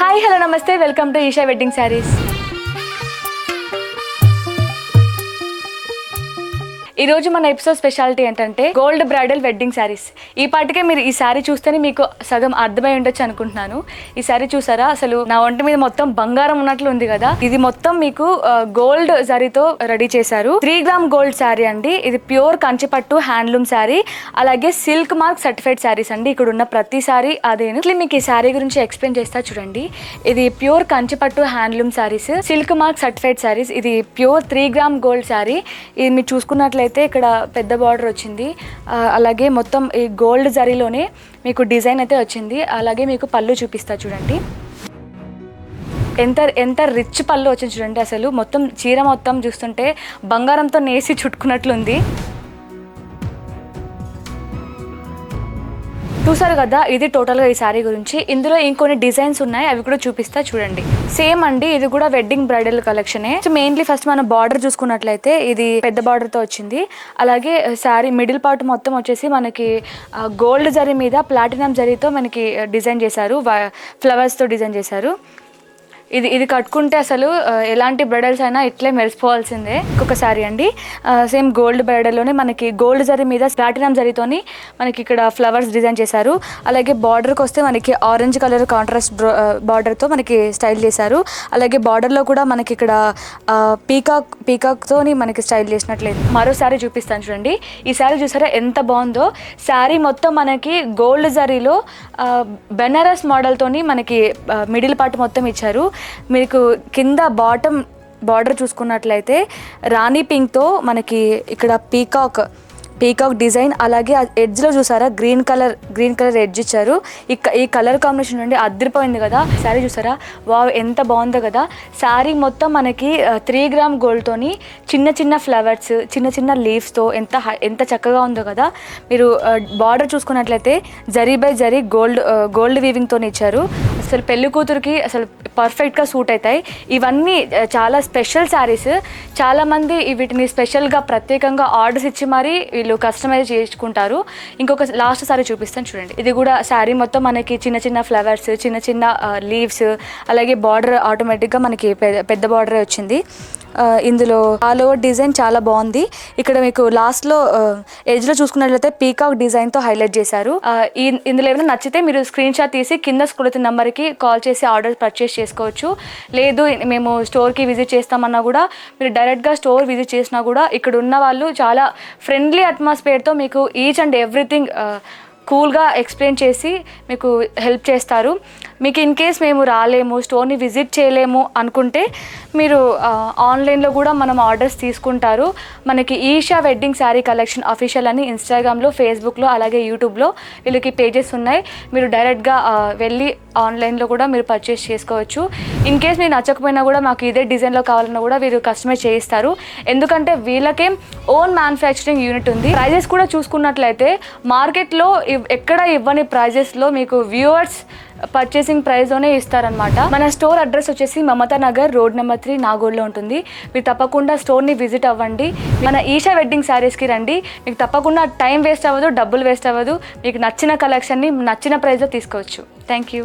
Hi hello నమస్తే, welcome to Isha wedding sarees. ఈరోజు మన ఎపిసోడ్ స్పెషాలిటీ ఏంటంటే గోల్డ్ బ్రైడల్ వెడ్డింగ్ శారీస్. ఈ పాటికే మీరు ఈ శారీ చూస్తేనే మీకు సగం అర్థమై ఉండొచ్చు అనుకుంటున్నాను. ఈ శారీ చూసారా, అసలు నా ఒంటి మీద మొత్తం బంగారం ఉన్నట్లు ఉంది కదా. ఇది మొత్తం మీకు గోల్డ్ జరీతో రెడీ చేశారు. 3 గ్రామ్ గోల్డ్ శారీ అండి. ఇది ప్యూర్ కంచిపట్టు హ్యాండ్లూమ్ శారీ, అలాగే సిల్క్ మార్క్ సర్టిఫైడ్ శారీస్ అండి. ఇక్కడ ఉన్న ప్రతి శారీ అదేను. మీకు ఈ శారీ గురించి ఎక్స్ప్లెయిన్ చేస్తా చూడండి. ఇది pure Kanchipattu handloom sarees, silk mark certified sarees. ఇది ప్యూర్ 3 గ్రామ్ గోల్డ్ శారీ. ఇది మీరు చూసుకున్నట్లయితే ఇక్కడ పెద్ద బార్డర్ వచ్చింది, అలాగే మొత్తం ఈ గోల్డ్ జరీలోనే మీకు డిజైన్ అయితే వచ్చింది. అలాగే మీకు పళ్ళు చూపిస్తా చూడండి. ఎంత రిచ్ పళ్ళు వచ్చింది చూడండి. అసలు మొత్తం చీర మొత్తం చూస్తుంటే బంగారంతో నేసి చుట్టుకున్నట్లుంది. చూసారు కదా, ఇది టోటల్గా ఈ శారీ గురించి. ఇందులో ఇంకొన్ని డిజైన్స్ ఉన్నాయి, అవి కూడా చూపిస్తా చూడండి. సేమ్ అండి, ఇది కూడా వెడ్డింగ్ బ్రైడల్ కలెక్షనే. సో మెయిన్లీ ఫస్ట్ మనం బార్డర్ చూసుకున్నట్లయితే ఇది పెద్ద బార్డర్తో వచ్చింది. అలాగే శారీ మిడిల్ పార్ట్ మొత్తం వచ్చేసి మనకి గోల్డ్ జరీ మీద ప్లాటినం జరీతో మనకి డిజైన్ చేశారు, ఫ్లవర్స్తో డిజైన్ చేశారు. ఇది కట్టుకుంటే అసలు ఎలాంటి బ్రైడల్స్ అయినా ఇట్లే మెరిసిపోవాల్సిందే. ఇంకొక శారీ అండి, సేమ్ గోల్డ్ బ్రైడల్లోనే మనకి గోల్డ్ జరీ మీద ప్లాటినం జరీతోని మనకి ఇక్కడ ఫ్లవర్స్ డిజైన్ చేశారు. అలాగే బార్డర్కి వస్తే మనకి ఆరెంజ్ కలర్ కాంట్రాస్ట్ బార్డర్తో మనకి స్టైల్ చేశారు. అలాగే బార్డర్లో కూడా మనకి ఇక్కడ పీకాక్తోని మనకి స్టైల్ చేసినట్లేదు. మరో శారీ చూపిస్తాను చూడండి. ఈ శారీ చూసారా ఎంత బాగుందో. శారీ మొత్తం మనకి గోల్డ్ జరీలో బెనారస్ మోడల్తోని మనకి మిడిల్ పార్ట్ మొత్తం ఇచ్చారు. మీకు కింద బాటమ్ బార్డర్ చూసుకున్నట్లయితే రాణి పింక్తో మనకి ఇక్కడ పీకాక్ డిజైన్, అలాగే ఎడ్జ్లో చూసారా గ్రీన్ కలర్ ఎడ్జ్ ఇచ్చారు. ఈ కలర్ కాంబినేషన్ నుండి అద్దరిపోయింది కదా. శారీ చూసారా, వావ్ ఎంత బాగుందో కదా. శారీ మొత్తం మనకి 3 గ్రామ్ గోల్డ్తోని చిన్న ఫ్లవర్స్, చిన్న లీవ్స్తో ఎంత చక్కగా ఉందో కదా. మీరు బార్డర్ చూసుకున్నట్లయితే జరీ బై జరీ గోల్డ్ వీవింగ్తో ఇచ్చారు. అసలు పెళ్లి కూతురికి అసలు పర్ఫెక్ట్గా సూట్ అవుతాయి. ఇవన్నీ చాలా స్పెషల్ శారీస్. చాలామంది వీటిని స్పెషల్గా ప్రత్యేకంగా ఆర్డర్స్ ఇచ్చి మరి వీళ్ళు కస్టమైజ్ చేసుకుంటారు. ఇంకొక లాస్ట్ శారీ చూపిస్తాను చూడండి. ఇది కూడా శారీ మొత్తం మనకి చిన్న ఫ్లవర్స్, చిన్న లీవ్స్, అలాగే బార్డర్ ఆటోమేటిక్గా మనకి పెద్ద బార్డరే వచ్చింది. ఇందులో ఆల్ ఓవర్ డిజైన్ చాలా బాగుంది. ఇక్కడ మీకు లాస్ట్లో ఎడ్జ్లో చూసుకున్నట్లయితే పీకాక్ డిజైన్తో హైలైట్ చేశారు. ఇందులో ఏమైనా నచ్చితే మీరు స్క్రీన్ షాట్ తీసి కింద స్క్రోల్ అవుతున్న నెంబర్కి కాల్ చేసి ఆర్డర్ పర్చేస్ చేసుకోవచ్చు. లేదు మేము స్టోర్కి విజిట్ చేస్తామన్నా కూడా మీరు డైరెక్ట్గా స్టోర్ విజిట్ చేసినా కూడా ఇక్కడ ఉన్న వాళ్ళు చాలా ఫ్రెండ్లీ అట్మాస్ఫియర్తో మీకు ఈచ్ అండ్ ఎవ్రీథింగ్ కూల్గా ఎక్స్ప్లెయిన్ చేసి మీకు హెల్ప్ చేస్తారు. మీకు ఇన్ కేస్ మేము రాలేము, స్టోర్ని విజిట్ చేయలేము అనుకుంటే మీరు ఆన్లైన్లో కూడా మనం ఆర్డర్స్ తీసుకుంటారు. మనకి Isha wedding saree collection official అని ఇన్స్టాగ్రామ్లో, ఫేస్బుక్లో, అలాగే యూట్యూబ్లో వీళ్ళకి పేజెస్ ఉన్నాయి. మీరు డైరెక్ట్గా వెళ్ళి ఆన్లైన్లో కూడా మీరు పర్చేస్ చేసుకోవచ్చు. ఇన్ కేస్ మీరు నచ్చకపోయినా కూడా మాకు ఇదే డిజైన్లో కావాలన్నా కూడా వీరు కస్టమైజ్ చేయిస్తారు. ఎందుకంటే వీళ్ళకే ఓన్ మ్యానుఫ్యాక్చరింగ్ యూనిట్ ఉంది. ప్రైజెస్ కూడా చూసుకున్నట్లయితే మార్కెట్లో ఎక్కడ ఇవ్వని ప్రైజెస్లో మీకు వ్యూవర్స్ పర్చేసింగ్ ప్రైస్లోనే ఇస్తారనమాట. మన స్టోర్ అడ్రస్ వచ్చేసి మమతా నగర్ రోడ్ నెంబర్ 3 నాగోడ్లో ఉంటుంది. మీరు తప్పకుండా స్టోర్ని విజిట్ అవ్వండి. మన ఈషా వెడ్డింగ్ శారీస్కి రండి. మీకు తప్పకుండా టైం వేస్ట్ అవ్వదు, డబ్బులు వేస్ట్ అవ్వదు. మీకు నచ్చిన కలెక్షన్ని నచ్చిన ప్రైస్లో తీసుకోవచ్చు. Thank you.